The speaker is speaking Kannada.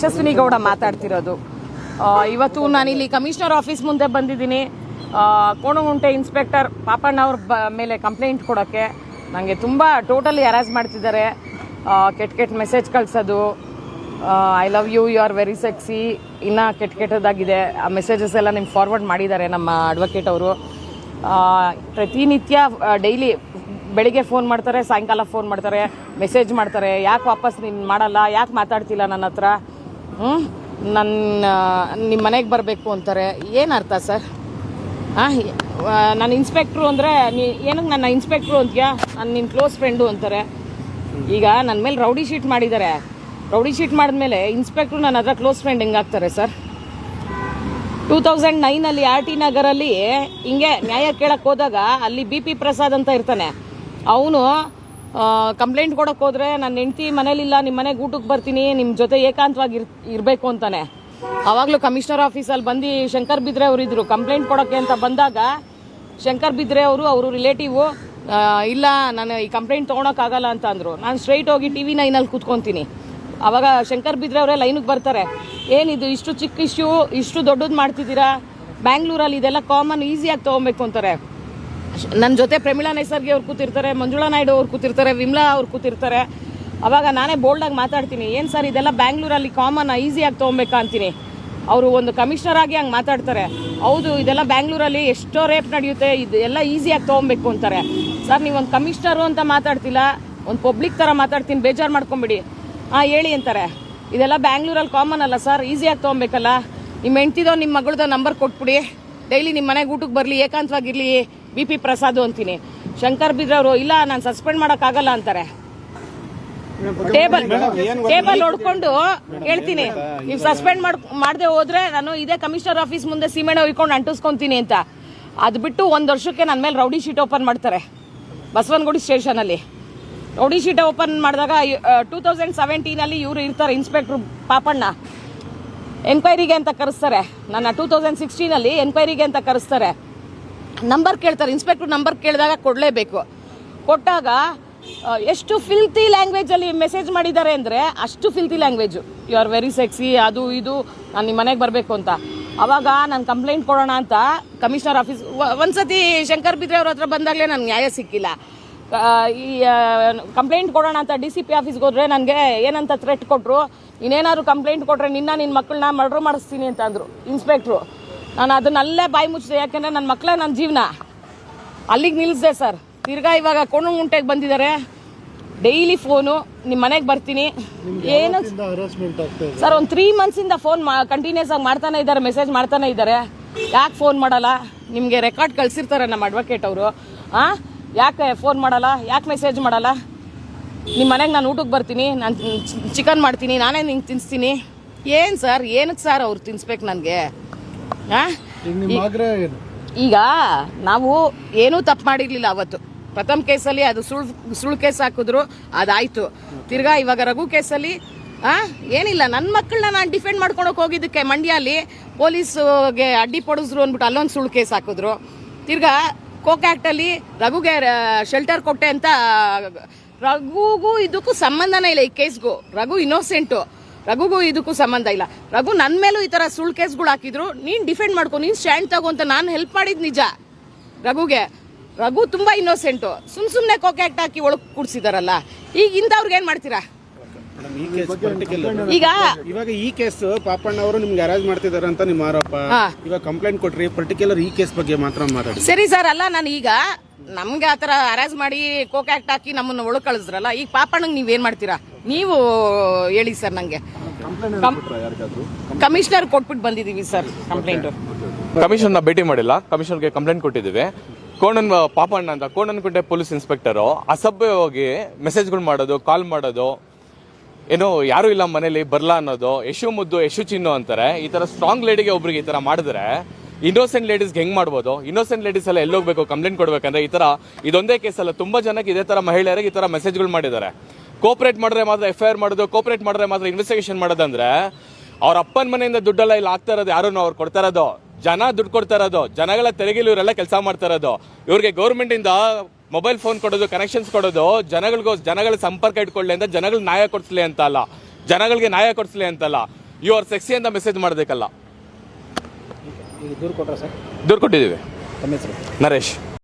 ಯಶಸ್ವಿನಿ ಗೌಡ ಮಾತಾಡ್ತಿರೋದು. ಇವತ್ತು ನಾನಿಲ್ಲಿ ಕಮಿಷನರ್ ಆಫೀಸ್ ಮುಂದೆ ಬಂದಿದ್ದೀನಿ. ಕೋಣಗುಂಟೆ ಇನ್ಸ್ಪೆಕ್ಟರ್ ಪಾಪಣ್ಣ ಅವ್ರ ಮೇಲೆ ಕಂಪ್ಲೇಂಟ್ ಕೊಡೋಕ್ಕೆ. ನನಗೆ ತುಂಬ ಟೋಟಲಿ ಹರಾಸ್ ಮಾಡ್ತಿದ್ದಾರೆ. ಕೆಟ್ಟ ಮೆಸೇಜ್ ಕಳಿಸೋದು, I love you, you are very sexy, ಇನ್ನೂ ಕೆಟ್ಟದಾಗಿದೆ. ಆ ಮೆಸೇಜಸ್ ಎಲ್ಲ ನಿಮ್ಗೆ ಫಾರ್ವರ್ಡ್ ಮಾಡಿದ್ದಾರೆ ನಮ್ಮ ಅಡ್ವೊಕೇಟ್ ಅವರು. ಪ್ರತಿನಿತ್ಯ ಡೈಲಿ ಬೆಳಿಗ್ಗೆ ಫೋನ್ ಮಾಡ್ತಾರೆ, ಸಾಯಂಕಾಲ ಫೋನ್ ಮಾಡ್ತಾರೆ, ಮೆಸೇಜ್ ಮಾಡ್ತಾರೆ. ಯಾಕೆ ವಾಪಸ್ ನೀನು ಮಾಡಲ್ಲ, ಯಾಕೆ ಮಾತಾಡ್ತಿಲ್ಲ ನನ್ನ ಹತ್ರ, ನಿಮ್ಮ ಮನೆಗೆ ಬರಬೇಕು ಅಂತಾರೆ. ಏನು ಅರ್ಥ ಸರ್? ನಾನು ಇನ್ಸ್ಪೆಕ್ಟ್ರು ಅಂದರೆ ಏನಕ್ಕೆ ನನ್ನ ಇನ್ಸ್ಪೆಕ್ಟ್ರು ಅಂತೀಯಾ, ನಾನು ನಿನ್ನ ಕ್ಲೋಸ್ ಫ್ರೆಂಡು ಅಂತಾರೆ. ಈಗ ನನ್ನ ಮೇಲೆ ರೌಡಿ ಶೀಟ್ ಮಾಡಿದ್ದಾರೆ. ರೌಡಿ ಶೀಟ್ ಮಾಡಿದ್ಮೇಲೆ ಇನ್ಸ್ಪೆಕ್ಟ್ರು ನನ್ನ ಹತ್ರ ಕ್ಲೋಸ್ ಫ್ರೆಂಡ್ ಹೆಂಗಾಗ್ತಾರೆ ಸರ್? 2009 RT ನಗರಲ್ಲಿ ಹಿಂಗೆ ನ್ಯಾಯ ಕೇಳಕ್ಕೆ ಹೋದಾಗ ಅಲ್ಲಿ BP ಪ್ರಸಾದ್ ಅಂತ ಇರ್ತಾನೆ. ಅವನು ಕಂಪ್ಲೇಂಟ್ ಕೊಡೋಕೆ ಹೋದರೆ ನನ್ನ ಹೆಂಡ್ತಿ ಮನೇಲಿಲ್ಲ, ನಿಮ್ಮ ಮನೆಗೆ ಊಟಕ್ಕೆ ಬರ್ತೀನಿ, ನಿಮ್ಮ ಜೊತೆ ಏಕಾಂತವಾಗಿ ಇರಬೇಕು ಅಂತಾನೆ. ಆವಾಗಲೂ ಕಮಿಷನರ್ ಆಫೀಸಲ್ಲಿ ಬಂದು ಶಂಕರ್ ಬಿದ್ರೆ ಅವರು ಇದ್ದರು. ಕಂಪ್ಲೇಂಟ್ ಕೊಡೋಕ್ಕೆ ಅಂತ ಬಂದಾಗ ಶಂಕರ್ ಬಿದ್ರೆ ಅವರು ರಿಲೇಟಿವು ಇಲ್ಲ, ನಾನು ಈ ಕಂಪ್ಲೇಂಟ್ ತೊಗೊಳಕ್ಕಾಗಲ್ಲ ಅಂತ ಅಂದರು. ನಾನು ಸ್ಟ್ರೈಟ್ ಹೋಗಿ TV9 ಕೂತ್ಕೊತೀನಿ. ಆವಾಗ ಶಂಕರ್ ಬಿದ್ರೆ ಅವರೇ ಲೈನಿಗೆ ಬರ್ತಾರೆ. ಏನಿದು ಇಷ್ಟು ಚಿಕ್ಕ ಇಶ್ಯೂ ಇಷ್ಟು ದೊಡ್ಡದು ಮಾಡ್ತಿದ್ದೀರಾ? ಬ್ಯಾಂಗ್ಳೂರಲ್ಲಿ ಇದೆಲ್ಲ ಕಾಮನ್, ಈಸಿಯಾಗಿ ತೊಗೊಬೇಕು ಅಂತಾರೆ. ನನ್ನ ಜೊತೆ ಪ್ರಮೀಳಾ ನೈಸರ್ಗಿ ಅವ್ರು ಕೂತಿರ್ತಾರೆ, ಮಂಜುಳಾ ನಾಯ್ಡು ಅವ್ರು ಕೂತಿರ್ತಾರೆ, ವಿಮ್ಲಾ ಅವ್ರು ಕೂತಿರ್ತಾರೆ. ಅವಾಗ ನಾನೇ ಬೋಲ್ಡಾಗಿ ಮಾತಾಡ್ತೀನಿ, ಏನು ಸರ್ ಇದೆಲ್ಲ ಬ್ಯಾಂಗ್ಳೂರಲ್ಲಿ ಕಾಮನ್, ಈಸಿಯಾಗಿ ತೊಗೊಬೇಕಾ ಅಂತೀನಿ. ಅವರು ಒಂದು ಕಮಿಷನರ್ ಆಗಿ ಹಂಗೆ ಮಾತಾಡ್ತಾರೆ. ಹೌದು, ಇದೆಲ್ಲ ಬ್ಯಾಂಗ್ಳೂರಲ್ಲಿ ಎಷ್ಟೋ ರೇಪ್ ನಡೆಯುತ್ತೆ, ಇದೆಲ್ಲ ಈಸಿಯಾಗಿ ತೊಗೊಬೇಕು ಅಂತಾರೆ. ಸರ್ ನೀವೊಂದು ಕಮಿಷನರು ಅಂತ ಮಾತಾಡ್ತಿಲ್ಲ, ಒಂದು ಪಬ್ಲಿಕ್ ಥರ ಮಾತಾಡ್ತೀನಿ, ಬೇಜಾರು ಮಾಡ್ಕೊಂಬಿಡಿ. ಹೇಳಿ ಅಂತಾರೆ. ಇದೆಲ್ಲ ಬ್ಯಾಂಗ್ಳೂರಲ್ಲಿ ಕಾಮನ್ ಅಲ್ಲ ಸರ್, ಈಸಿಯಾಗಿ ತೊಗೊಬೇಕಲ್ಲ. ನಿಮ್ಮ ಹೆಂಡ್ತಿದೋ ನಿಮ್ಮ ಮಗಳದೋ ನಂಬರ್ ಕೊಟ್ಬಿಡಿ, ಡೈಲಿ ನಿಮ್ಮ ಮನೆಗೆ ಊಟಕ್ಕೆ ಬರಲಿ, ಏಕಾಂತವಾಗಿರಲಿ, BP ಪ್ರಸಾದ್ ಅಂತೀನಿ. ಶಂಕರ್ ಬಿದ್ರವರು ಇಲ್ಲ, ನಾನು ಸಸ್ಪೆಂಡ್ ಮಾಡೋಕ್ಕಾಗಲ್ಲ ಅಂತಾರೆ. ಟೇಬಲ್ ಹೊಡ್ಕೊಂಡು ಹೇಳ್ತೀನಿ, ನೀವು ಸಸ್ಪೆಂಡ್ ಮಾಡದೆ ಹೋದ್ರೆ ನಾನು ಇದೇ ಕಮಿಷನರ್ ಆಫೀಸ್ ಮುಂದೆ ಸೀಮೆಣ್ಣೆ ಹೊಯ್ಕೊಂಡು ಅಂಟಿಸ್ಕೊಂತೀನಿ ಅಂತ. ಅದು ಬಿಟ್ಟು 1 ವರ್ಷಕ್ಕೆ ನನ್ನ ಮೇಲೆ ರೌಡಿ ಶೀಟ್ ಓಪನ್ ಮಾಡ್ತಾರೆ ಬಸವನಗುಡಿ ಸ್ಟೇಷನಲ್ಲಿ. ರೌಡಿ ಶೀಟ್ ಓಪನ್ ಮಾಡಿದಾಗ 2017 ಇವರು ಇರ್ತಾರೆ ಇನ್ಸ್ಪೆಕ್ಟ್ರು ಪಾಪಣ್ಣ. ಎನ್ಕ್ವೈರಿಗೆ ಅಂತ ಕರೆಸ್ತಾರೆ ನನ್ನ. 2016 ಎನ್ಕ್ವೈರಿಗೆ ಅಂತ ಕರೆಸ್ತಾರೆ. ನಂಬರ್ ಕೇಳ್ತಾರೆ, ಇನ್ಸ್ಪೆಕ್ಟ್ರ್ ನಂಬರ್ ಕೇಳಿದಾಗ ಕೊಡಲೇಬೇಕು. ಕೊಟ್ಟಾಗ ಎಷ್ಟು ಫಿಲ್ತಿ ಲ್ಯಾಂಗ್ವೇಜಲ್ಲಿ ಮೆಸೇಜ್ ಮಾಡಿದ್ದಾರೆ ಅಂದರೆ, ಅಷ್ಟು filthy language. You are very sexy, ಅದು ಇದು, ನಾನು ನಿಮ್ಮ ಮನೆಗೆ ಬರಬೇಕು ಅಂತ. ಆವಾಗ ನಾನು ಕಂಪ್ಲೇಂಟ್ ಕೊಡೋಣ ಅಂತ ಕಮಿಷನರ್ ಆಫೀಸ್ ಒಂದ್ಸತಿ ಶಂಕರ್ ಬಿದ್ರೆ ಅವ್ರ ಹತ್ರ ಬಂದಾಗಲೇ ನನಗೆ ನ್ಯಾಯ ಸಿಕ್ಕಿಲ್ಲ. ಈ ಕಂಪ್ಲೇಂಟ್ ಕೊಡೋಣ ಅಂತ DCP ಆಫೀಸ್ಗೆ ಹೋದ್ರೆ ನನಗೆ ಏನಂತ ಥ್ರೆಟ್ ಕೊಟ್ಟರು, ಇನ್ನೇನಾದ್ರು ಕಂಪ್ಲೇಂಟ್ ಕೊಟ್ಟರೆ ನಿನ್ನ ಮಕ್ಕಳನ್ನ ಮರ್ಡರ್ ಮಾಡಿಸ್ತೀನಿ ಅಂತ ಅಂದರು ಇನ್ಸ್ಪೆಕ್ಟ್ರು. ನಾನು ಅದನ್ನಲ್ಲೇ ಬಾಯಿ ಮುಚ್ಚಿದೆ, ಯಾಕೆಂದರೆ ನನ್ನ ಮಕ್ಕಳೇ ನನ್ನ ಜೀವನ. ಅಲ್ಲಿಗೆ ನಿಲ್ಲಿಸಿದೆ ಸರ್. ತಿರ್ಗಾ ಇವಾಗ ಕೋಣಗುಂಟೆಗೆ ಬಂದಿದ್ದಾರೆ. ಡೈಲಿ ಫೋನು, ನಿಮ್ಮ ಮನೆಗೆ ಬರ್ತೀನಿ. ಏನು ಸರ್, ಒಂದು 3 ಮಂತ್ಸಿಂದ ಫೋನ್ ಕಂಟಿನ್ಯೂಸ್ ಆಗಿ ಮಾಡ್ತಾನೆ ಇದ್ದಾರೆ, ಮೆಸೇಜ್ ಮಾಡ್ತಾನೆ ಇದ್ದಾರೆ. ಯಾಕೆ ಫೋನ್ ಮಾಡಲ್ಲ? ನಿಮಗೆ ರೆಕಾರ್ಡ್ ಕಳಿಸಿರ್ತಾರೆ ನಮ್ಮ ಅಡ್ವೊಕೇಟ್ ಅವರು. ಯಾಕೆ ಫೋನ್ ಮಾಡಲ್ಲ, ಯಾಕೆ ಮೆಸೇಜ್ ಮಾಡಲ್ಲ? ನಿಮ್ಮ ಮನೆಗೆ ನಾನು ಊಟಕ್ಕೆ ಬರ್ತೀನಿ, ನಾನು ಚಿಕನ್ ಮಾಡ್ತೀನಿ, ನಾನೇ ನಿಂಗೆ ತಿನ್ನಿಸ್ತೀನಿ. ಏನು ಸರ್, ಏನಕ್ಕೆ ಸರ್ ಅವ್ರು ತಿನ್ಸ್ಬೇಕು ನನಗೆ? ಈಗ ನಾವು ಏನೂ ತಪ್ಪು ಮಾಡಿರಲಿಲ್ಲ ಅವತ್ತು. ಪ್ರಥಮ ಕೇಸಲ್ಲಿ ಅದು ಸುಳ್ಳು ಕೇಸ್ ಹಾಕಿದ್ರು, ಅದಾಯಿತು. ತಿರ್ಗಾ ಇವಾಗ ರಘು ಕೇಸಲ್ಲಿ ಏನಿಲ್ಲ, ನನ್ನ ಮಕ್ಕಳನ್ನ ನಾನು ಡಿಫೆಂಡ್ ಮಾಡ್ಕೊಳಕ್ಕೆ ಹೋಗಿದ್ದಕ್ಕೆ ಮಂಡ್ಯಲ್ಲಿ ಪೊಲೀಸ್ಗೆ ಅಡ್ಡಿ ಪಡಿಸಿದ್ರು ಅಂದ್ಬಿಟ್ಟು ಅಲ್ಲೊಂದು ಸುಳ್ಳು ಕೇಸ್ ಹಾಕಿದ್ರು. ತಿರ್ಗಾ ಕೋಕ್ ಆ್ಯಕ್ಟಲ್ಲಿ ರಘುಗೆ ಶೆಲ್ಟರ್ ಕೊಟ್ಟೆ ಅಂತ. ರಘುಗೂ ಇದಕ್ಕೂ ಸಂಬಂಧನೇ ಇಲ್ಲ, ಈ ಕೇಸ್ಗೂ. ರಘು ಇನ್ನೋಸೆಂಟು, ರಘುಗೂ ಇದಕ್ಕೂ ಸಂಬಂಧ ಇಲ್ಲ. ರಘು ನನ್ನ ಮೇಲೂ ಈ ಥರ ಸುಳ್ಳು ಕೇಸ್ಗಳು ಹಾಕಿದ್ರು, ನೀನು ಡಿಫೆಂಡ್ ಮಾಡ್ಕೊ, ನೀನು ಸ್ಟ್ಯಾಂಡ್ ತಗೋ ಅಂತ ನಾನು ಹೆಲ್ಪ್ ಮಾಡಿದ್ದು ನಿಜ ರಘುಗೆ. ರಘು ತುಂಬ ಇನ್ನೋಸೆಂಟು. ಸುಮ್ಮನೆ ಕೋಕ್ ಆ್ಯಕ್ಟ್ ಹಾಕಿ ಒಳಗೆ ಕೂಡಿಸಿದಾರಲ್ಲ. ಈಗ ಇಂಥವ್ರಿಗೆ ಏನು ಮಾಡ್ತೀರಾ? ಇವಾಗ ಈ ಕೇಸ್ ಪಾಪಣ್ಣ ಅವರು ನಿಮ್ಗೆ ಹರಾಜ್ ಮಾಡ್ತಿದಾರೆ ಅಂತ ನಿಮ್ಮ ಆರೋಪ. ಇವಾಗ ಕಂಪ್ಲೇಂಟ್ ಕೊಟ್ರಿ, ಪರ್ಟಿಕ್ಯುಲರ್ ಈ ಕೇಸ್ ಬಗ್ಗೆ ಮಾತ್ರ ಮಾತಾಡಿ. ಸರಿ ಸರ್, ಅಲ್ಲ ನಾನು ಈಗ ನಮ್ಗೆ ಆತರ ಹರಾಜ್ ಮಾಡಿ ಕೋಕ್ ಆಕ್ಟ್ ಹಾಕಿ ನಮ್ಮನ್ನ ಒಳಗೆ ಕಳಿಸ್ರಲ್ಲ, ಈಗ ಪಾಪಣ್ಣಂಗೆ ನೀವೇನ್ ಮಾಡ್ತೀರಾ? ನೀವು ಹೇಳಿ ಸರ್. ನಂಗೆ ಕಮಿಷನರ್ ಕೊಟ್ಬಿಟ್ಟು ಬಂದಿದೀವಿ ಸರ್ ಕಂಪ್ಲೇಂಟ್. ಕಮಿಷನರ್ನ ಭೇಟಿ ಮಾಡಿಲ್ಲ, ಕಮಿಷನರ್ಗೆ ಕಂಪ್ಲೇಂಟ್ ಕೊಟ್ಟಿದ್ದೀವಿ. ಪಾಪಣ್ಣ ಅಂತ ಕೋಣನಕುಂಟೆ ಪೊಲೀಸ್ ಇನ್ಸ್ಪೆಕ್ಟರು ಅಸಭ್ಯವಾಗಿ ಮೆಸೇಜ್ಗಳು ಮಾಡೋದು, ಕಾಲ್ ಮಾಡೋದು, ಏನೋ ಯಾರು ಇಲ್ಲ ಮನೇಲಿ ಬರಲ್ಲ ಅನ್ನೋದು, ಯಶು ಮುದ್ದು ಯಶು ಚಿನ್ನು ಅಂತಾರೆ. ಈ ತರ ಸ್ಟ್ರಾಂಗ್ ಲೇಡಿಗೆ ಒಬ್ರಿಗೆ ಈ ತರ ಮಾಡಿದ್ರೆ ಇನ್ನೋಸೆಂಟ್ ಲೇಡೀಸ್ಗೆ ಹೆಂಗ್ ಮಾಡ್ಬೋದು? ಇನ್ನೋಸೆಂಟ್ ಲೇಡೀಸ್ ಎಲ್ಲ ಎಲ್ಲೋಗ್ಬೇಕು ಕಂಪ್ಲೇಂಟ್ ಕೊಡ್ಬೇಕಂದ್ರೆ? ಈ ತರ ಇದೊಂದೇ ಕೇಸಲ್ಲ, ತುಂಬಾ ಜನಕ್ಕೆ ಇದೇ ತರ ಮಹಿಳೆಯರಿಗೆ ಈ ತರ ಮೆಸೇಜ್ಗಳು ಮಾಡಿದ್ದಾರೆ. ಕೋಪರೇಟ್ ಮಾಡಿದ್ರೆ ಮಾತ್ರ FIR ಮಾಡೋದು, ಕೋಪರೇಟ್ ಮಾಡಿದ್ರೆ ಮಾತ್ರ ಇನ್ವೆಸ್ಟಿಗೇಷನ್ ಮಾಡೋದಂದ್ರೆ ಅವ್ರ ಅಪ್ಪನ ಮನೆಯಿಂದ ದುಡ್ಡೆಲ್ಲ ಇಲ್ಲಿ ಆಗ್ತಾ ಇರೋದು ಯಾರು? ಅವ್ರು ಕೊಡ್ತಾ ಇರೋದು ಜನ ದುಡ್ಡು ಕೊಡ್ತಾ ಇರೋದು, ಜನಗಳ ತೆರಿಗೆಲಿ ಇವರೆಲ್ಲ ಕೆಲಸ ಮಾಡ್ತಾ ಇರೋದು. ಇವ್ರಿಗೆ ಗೌರ್ಮೆಂಟ್ ಇಂದ ಮೊಬೈಲ್ ಫೋನ್ ಕೊಡೋದು, ಕನೆಕ್ಷನ್ಸ್ ಕೊಡೋದು, ಜನಗಳ ಸಂಪರ್ಕ ಇಟ್ಕೊಳ್ಳಿ ಅಂತ, ಜನಗಳಿಗೆ ನ್ಯಾಯ ಕೊಡಿಸ್ಲಿ ಅಂತ ಅಲ್ಲ, ಜನಗಳಿಗೆ ನ್ಯಾಯ ಕೊಡಿಸ್ಲಿ ಅಂತಲ್ಲ. ಯು ಆರ್ ಸೆಕ್ಸಿ ಅಂತ ಮೆಸೇಜ್ ಮಾಡೋದಕ್ಕಲ್ಲ. ಈಗ ದೂರು ಕೊಟ್ರಾ ಸರ್? ದೂರು ಕೊಟ್ಟಿದ್ದೀವಿ. ತಮ್ಮ ಹೆಸರು? ನರೇಶ್.